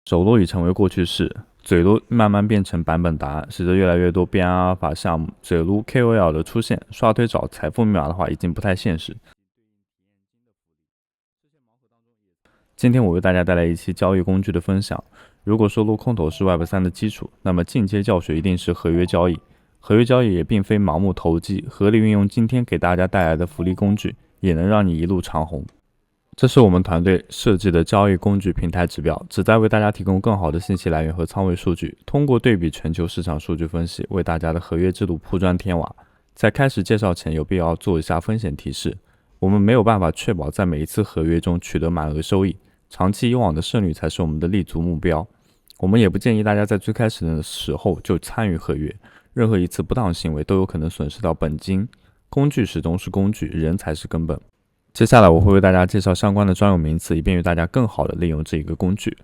手撸已成为过去式，嘴撸慢慢变成版本答案，使得越来越多币安阿尔法项目嘴撸 KOL 的出现。刷推找财富密码的话，已经不太现实。今天我为大家带来一期交易工具的分享。如果说撸空投是 Web3 的基础，那么进阶教学一定是合约交易。合约交易也并非盲目投机，合理运用今天给大家带来的福利工具，也能让你一路长红。这是我们团队设计的交易工具平台指标，旨在为大家提供更好的信息来源和仓位数据，通过对比全球市场数据分析，为大家的合约制度铺砖添瓦。在开始介绍前，有必要做一下风险提示。我们没有办法确保在每一次合约中取得满额收益，长期以往的胜率才是我们的立足目标。我们也不建议大家在最开始的时候就参与合约，任何一次不当行为都有可能损失到本金。工具始终是工具，人才是根本。接下来我会为大家介绍相关的专有名词，以便于大家更好的利用这一个工具。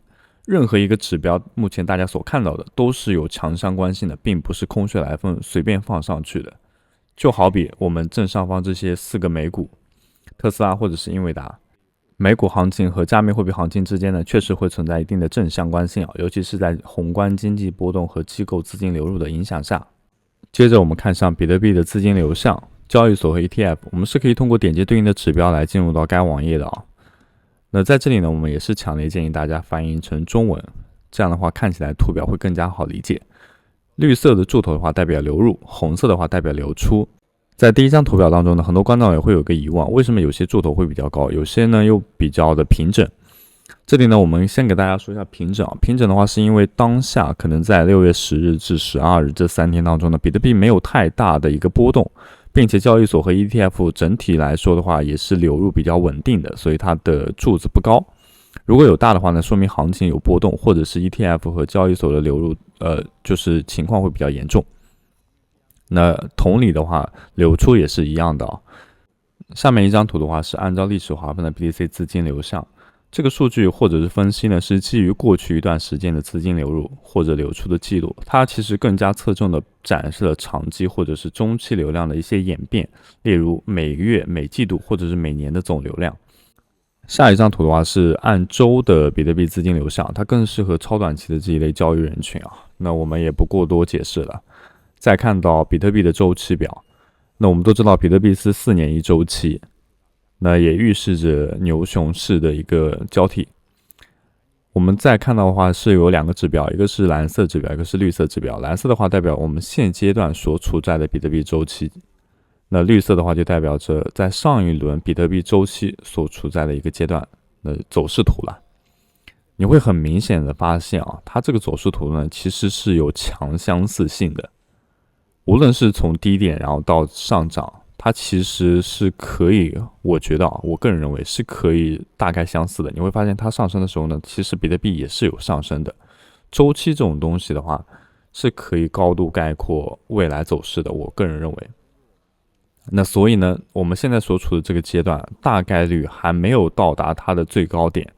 任何一个指标，目前大家所看到的都是有强相关性的，并不是空穴来风随便放上去的。就好比我们正上方这些4个美股，特斯拉或者是英伟达，美股行情和加密货币行情之间呢，确实会存在一定的正相关性，尤其是在宏观经济波动和机构资金流入的影响下。接着我们看上比特币的资金流向。交易所和 ETF， 我们是可以通过点击对应的指标来进入到该网页的啊。那在这里呢，我们也是强烈建议大家翻译成中文，这样的话看起来图表会更加好理解。绿色的柱头的话代表流入，红色的话代表流出。在第一张图表当中呢，很多观众也会有个疑问，为什么有些柱头会比较高，有些呢又比较的平整？这里呢，我们先给大家说一下平整啊。平整的话，是因为当下可能在6月10日至12日这3天当中呢，比特币没有太大的一个波动。并且交易所和 ETF 整体来说的话，也是流入比较稳定的，所以它的柱子不高。如果有大的话呢，说明行情有波动，或者是 ETF 和交易所的流入，就是情况会比较严重。那同理的话，流出也是一样的啊。下面一张图的话是按照历史划分的 BTC 资金流向。这个数据或者是分析呢，是基于过去一段时间的资金流入或者流出的记录，它其实更加侧重的展示了长期或者是中期流量的一些演变，例如每个月、每季度或者是每年的总流量。下一张图的话是按周的比特币资金流向，它更适合超短期的这一类交易人群啊。那我们也不过多解释了。再看到比特币的周期表，那我们都知道比特币是4年一周期。那也预示着牛熊市的一个交替。我们再看到的话是有2个指标，一个是蓝色指标，一个是绿色指标。蓝色的话代表我们现阶段所处在的比特币周期，那绿色的话就代表着在上一轮比特币周期所处在的一个阶段的走势图了。你会很明显的发现啊，它这个走势图呢其实是有强相似性的，无论是从低点然后到上涨。它其实是可以，我觉得我个人认为是可以大概相似的。你会发现它上升的时候呢，其实比特币也是有上升的。周期这种东西的话，是可以高度概括未来走势的，我个人认为。那所以呢，我们现在所处的这个阶段，大概率还没有到达它的最高点。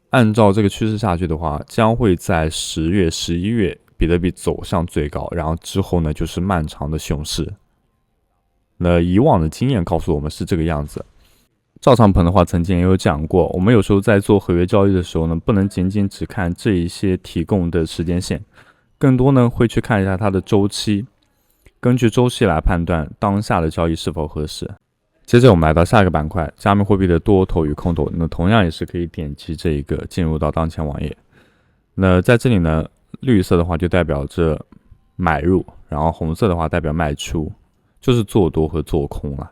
按照这个趋势下去的话，将会在10月、11月，比特币走向最高，然后之后呢，就是漫长的熊市。那以往的经验告诉我们是这个样子。赵长鹏的话曾经也有讲过，我们有时候在做合约交易的时候呢，不能仅仅只看这一些提供的时间线，更多呢会去看一下它的周期，根据周期来判断当下的交易是否合适。接着我们来到下一个板块，加密货币的多头与空头，那同样也是可以点击这一个进入到当前网页。那在这里呢，绿色的话就代表着买入，然后红色的话代表卖出。就是做多和做空了。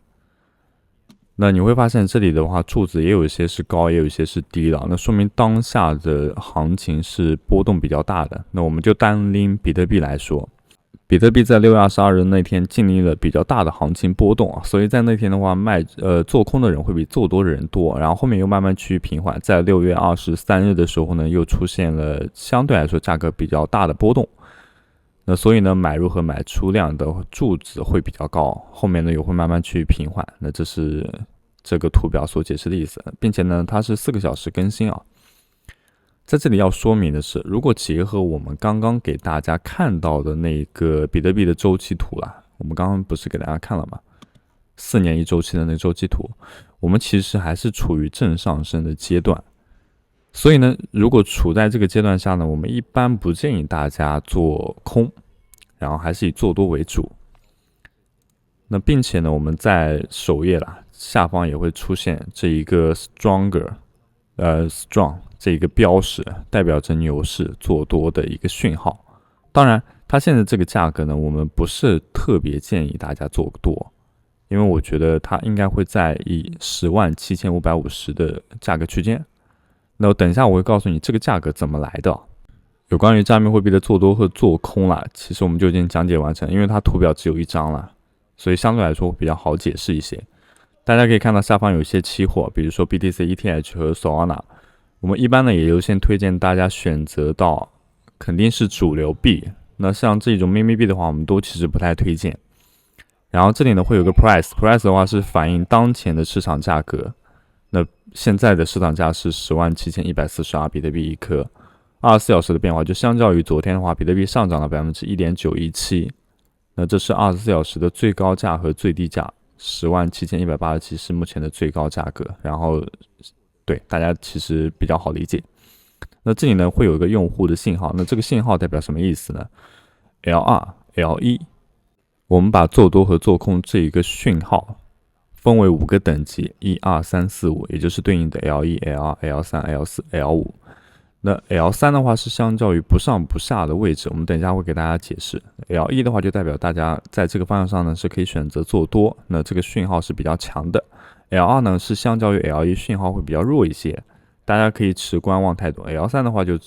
那你会发现这里的话，柱子也有一些是高，也有一些是低的，那说明当下的行情是波动比较大的。那我们就单拎比特币来说，比特币在6月22日那天经历了比较大的行情波动啊，所以在那天的话，做空的人会比做多的人多，然后后面又慢慢趋于平缓，在6月23日的时候呢，又出现了相对来说价格比较大的波动。那所以呢，买入和买出量的柱子会比较高，后面呢也会慢慢去平缓。那这是这个图表所解释的意思，并且呢，它是4个小时更新啊。在这里要说明的是，如果结合我们刚刚给大家看到的那个比特币的周期图啦，我们刚刚不是给大家看了吗？4年一周期的那个周期图，我们其实还是处于正上升的阶段。所以呢，如果处在这个阶段下呢，我们一般不建议大家做空，然后还是以做多为主。那并且呢，我们在首页下方也会出现这一个 strong 这一个标识，代表着牛市做多的一个讯号。当然，它现在这个价格呢，我们不是特别建议大家做多，因为我觉得它应该会在以107550的价格区间。那等一下我会告诉你这个价格怎么来的。有关于加密货币的做多和做空其实我们就已经讲解完成，因为它图表只有一张了，所以相对来说比较好解释一些。大家可以看到下方有一些期货，比如说 BTC、ETH 和 Solana， 我们一般呢也优先推荐大家选择到肯定是主流币。那像这种秘密币的话，我们都其实不太推荐。然后这里呢会有个 price 的话是反映当前的市场价格。那现在的市场价是17142比特币一颗，24小时的变化就相较于昨天的话，比特币上涨了 1.917%。那这是24小时的最高价和最低价，17187是目前的最高价格。然后对大家其实比较好理解。那这里呢会有一个用户的信号，那这个信号代表什么意思呢？ LR、LE， 我们把做多和做空这一个讯号分为5个等级，1、2、3、4、5，也就是对应的 L1、L2、L3、L4、L5。那 L3 的话是相较于不上不下的位置，我们等一下会给大家解释。L1 的话就代表大家在这个方向上呢是可以选择做多，那这个讯号是比较强的。L2 呢是相较于 L1 讯号会比较弱一些，大家可以持观望态度。L3 的话就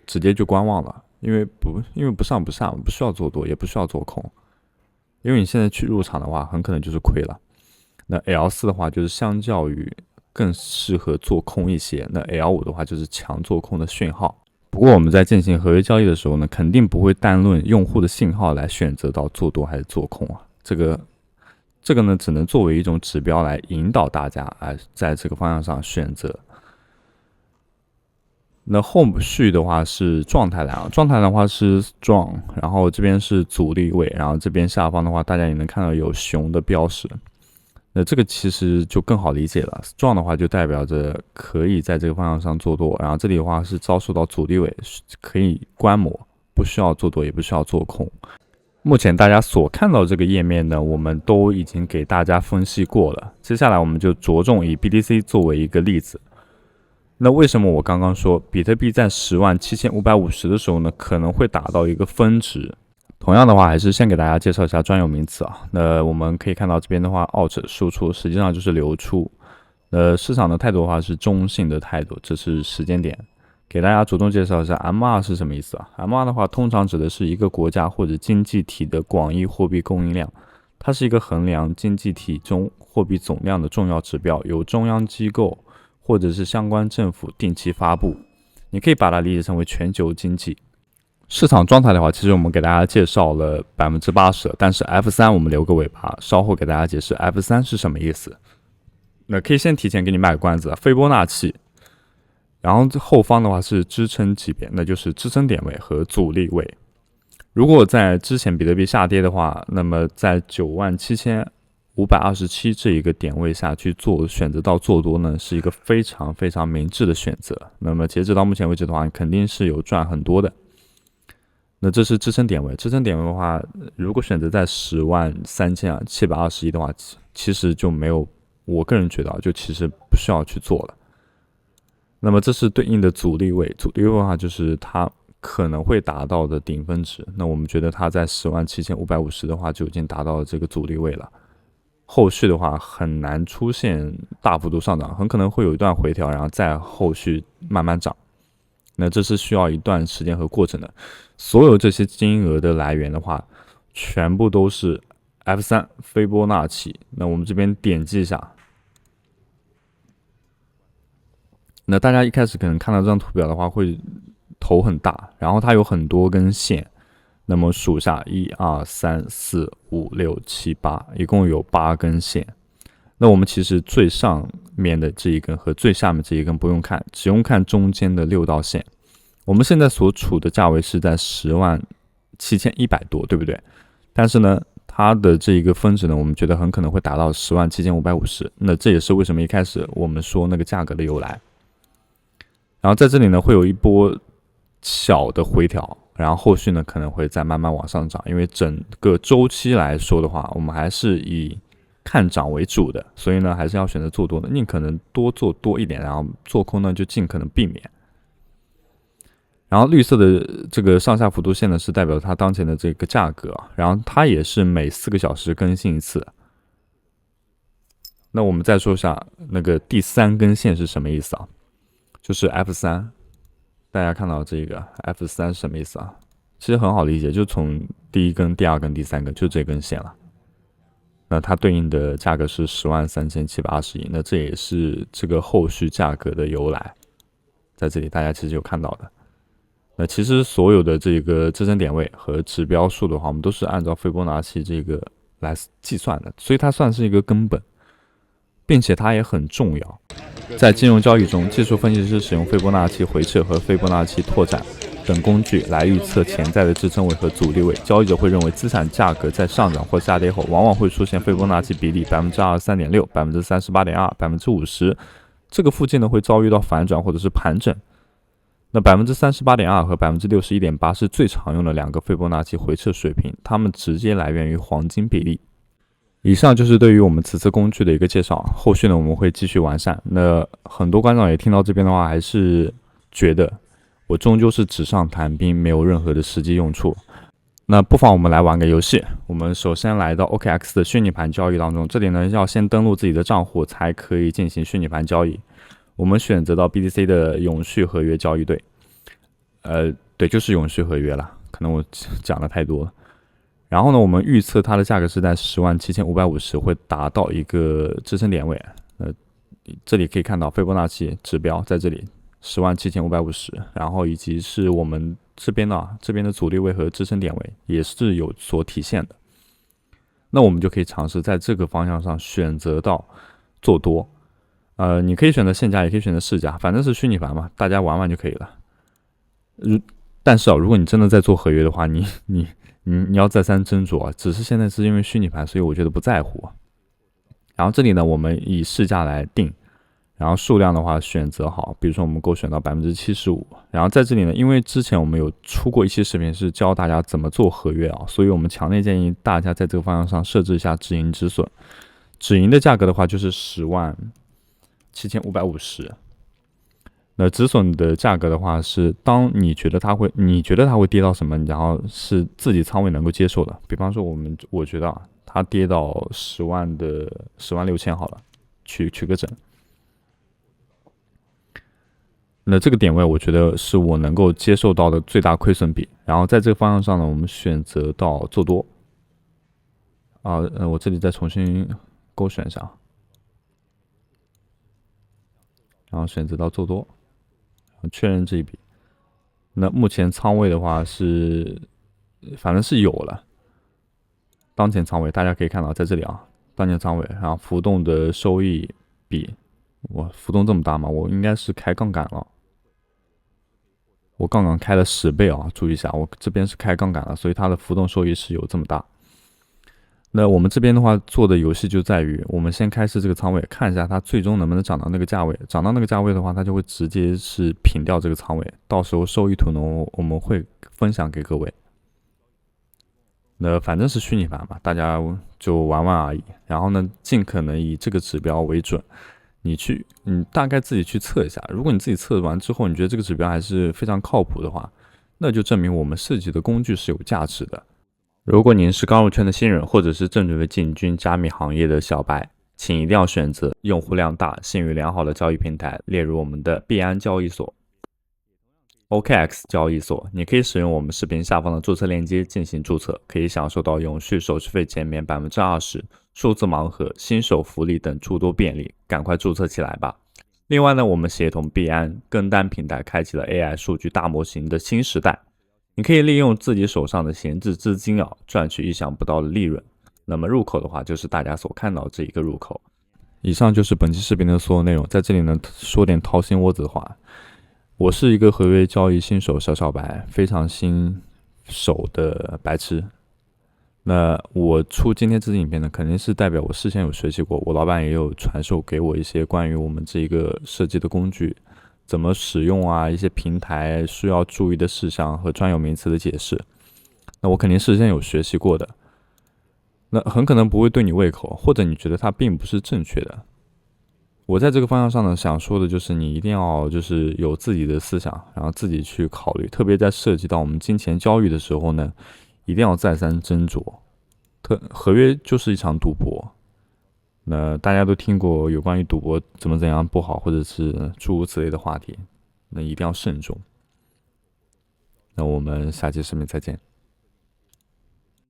直接就观望了，因为不上不下，不需要做多，也不需要做空，因为你现在去入场的话，很可能就是亏了。那 L4 的话就是相较于更适合做空一些，那 L5 的话就是强做空的讯号。不过我们在进行合约交易的时候呢，肯定不会单论用户的信号来选择到做多还是做空这个呢只能作为一种指标来引导大家在这个方向上选择。那后续的话是状态栏，状态栏的话是 strong， 然后这边是阻力位，然后这边下方的话大家也能看到有熊的标识。那这个其实就更好理解了 ，strong 的话就代表着可以在这个方向上做多，然后这里的话是遭受到阻力位，可以观摩，不需要做多也不需要做空。目前大家所看到这个页面呢，我们都已经给大家分析过了。接下来我们就着重以 BTC 作为一个例子。那为什么我刚刚说比特币在107550的时候呢，可能会达到一个峰值？同样的话，还是先给大家介绍一下专有名词那我们可以看到这边的话 ，out 输出实际上就是流出。市场的态度的话是中性的态度，这是时间点。给大家着重介绍一下 MR 是什么意思MR 的话，通常指的是一个国家或者经济体的广义货币供应量，它是一个衡量经济体中货币总量的重要指标，由中央机构或者是相关政府定期发布。你可以把它理解成为全球经济。市场状态的话，其实我们给大家介绍了 80%， 但是 F3 我们留个尾巴，稍后给大家解释 F3 是什么意思。那可以先提前给你卖个关子，斐波那契，然后后方的话是支撑级别，那就是支撑点位和阻力位。如果在之前比特币下跌的话，那么在97527这一个点位下去选择到做多呢，是一个非常非常明智的选择。那么截止到目前为止的话，肯定是有赚很多的。那这是支撑点位，支撑点位的话，如果选择在103721的话，其实就没有，我个人觉得就其实不需要去做了。那么这是对应的阻力位，阻力位的话就是它可能会达到的顶分值。那我们觉得它在107550的话就已经达到了这个阻力位了，后续的话很难出现大幅度上涨，很可能会有一段回调，然后再后续慢慢涨。那这是需要一段时间和过程的。所有这些金额的来源的话，全部都是 F3 斐波那契。那我们这边点击一下，那大家一开始可能看到这张图表的话，会头很大，然后它有很多根线。那么数下1、2、3、4、5、6、7、8，一共有8根线。那我们其实最上面的这一根和最下面这一根不用看，只用看中间的6道线。我们现在所处的价位是在107100多，对不对？但是呢，它的这一个峰值呢，我们觉得很可能会达到107550。那这也是为什么一开始我们说那个价格的由来。然后在这里呢会有一波小的回调，然后后续呢可能会再慢慢往上涨，因为整个周期来说的话，我们还是以看涨为主的，所以呢还是要选择做多的，宁可能多做多一点，然后做空呢就尽可能避免。然后绿色的这个上下幅度线呢是代表它当前的这个价格，然后它也是每4个小时更新一次。那我们再说一下那个第3根线是什么意思啊？就是 F3， 大家看到这个 F3 是什么意思啊？其实很好理解，就从第1根、第2根、第3根就这根线了。那它对应的价格是103720亿，那这也是这个后续价格的由来，在这里大家其实有看到的。那其实所有的这个支撑点位和指标数的话，我们都是按照斐波那契这个来计算的，所以它算是一个根本，并且它也很重要。在金融交易中，技术分析师使用斐波那契回撤和斐波那契拓展等工具来预测潜在的支撑位和阻力位。交易者会认为资产价格在上涨或下跌后，往往会出现斐波那契比例 23.6%、38.2%、50%，这个附近呢会遭遇到反转或者是盘整。那 38.2% 和 61.8% 是最常用的2个斐波那契回撤水平，它们直接来源于黄金比例。以上就是对于我们此次工具的一个介绍，后续呢我们会继续完善。那很多观众也听到这边的话，还是觉得我终究是纸上谈兵，没有任何的实际用处。那不妨我们来玩个游戏，我们首先来到 OKX 的虚拟盘交易当中，这里呢要先登录自己的账户才可以进行虚拟盘交易。我们选择到 BTC 的永续合约交易对，对，就是永续合约了，可能我讲的太多了。然后呢，我们预测它的价格是在107550会达到一个支撑点位。这里可以看到斐波那契指标在这里107550，然后以及是我们这边的阻力位和支撑点位也是有所体现的。那我们就可以尝试在这个方向上选择到做多。你可以选择现价，也可以选择市价，反正是虚拟盘嘛，大家玩玩就可以了。但是如果你真的在做合约的话，你要再三斟酌，只是现在是因为虚拟盘，所以我觉得不在乎。然后这里呢，我们以市价来定，然后数量的话选择好，比如说我们勾选到 75%。然后在这里呢，因为之前我们有出过一期视频是教大家怎么做合约所以我们强烈建议大家在这个方向上设置一下止盈止损。止盈的价格的话就是107550。那止损的价格的话是，当你觉得它会跌到什么，然后是自己仓位能够接受的。比方说我觉得它跌到106000好了，取个整。那这个点位我觉得是我能够接受到的最大亏损比。然后在这个方向上呢，我们选择到做多。我这里再重新勾选一下，然后选择到做多。确认这一笔，那目前仓位的话反正是有了。当前仓位大家可以看到在这里当前仓位，然后浮动的收益比，我浮动这么大吗？我应该是开杠杆了，我杠杆开了10倍注意一下，我这边是开杠杆了，所以它的浮动收益是有这么大。那我们这边的话做的游戏就在于，我们先开设这个仓位，看一下它最终能不能涨到那个价位。涨到那个价位的话，它就会直接是平掉这个仓位。到时候收益图呢，我们会分享给各位。那反正是虚拟盘嘛，大家就玩玩而已。然后呢，尽可能以这个指标为准。你大概自己去测一下。如果你自己测完之后，你觉得这个指标还是非常靠谱的话，那就证明我们设计的工具是有价值的。如果您是刚入圈的新人，或者是正准备进军加密行业的小白，请一定要选择用户量大、信誉良好的交易平台，列入我们的币安交易所、OKX 交易所。你可以使用我们视频下方的注册链接进行注册，可以享受到永续手续费减免 20%、数字盲盒、新手福利等诸多便利，赶快注册起来吧！另外呢，我们协同币安跟单平台开启了 AI 数据大模型的新时代。你可以利用自己手上的闲置资金赚取意想不到的利润。那么入口的话，就是大家所看到这一个入口。以上就是本期视频的所有内容。在这里呢，说点掏心窝子的话，我是一个合约交易新手小白，非常新手的白痴。那我出今天这支影片呢，肯定是代表我事先有学习过，我老板也有传授给我一些关于我们这一个设计的工具怎么使用啊，一些平台需要注意的事项和专有名词的解释，那我肯定事先有学习过的，那很可能不会对你胃口，或者你觉得它并不是正确的。我在这个方向上呢，想说的就是你一定要就是有自己的思想，然后自己去考虑，特别在涉及到我们金钱交易的时候呢，一定要再三斟酌。合约就是一场赌博，那大家都听过有关于赌博怎样不好，或者是诸如此类的话题，那一定要慎重。那我们下期视频再见。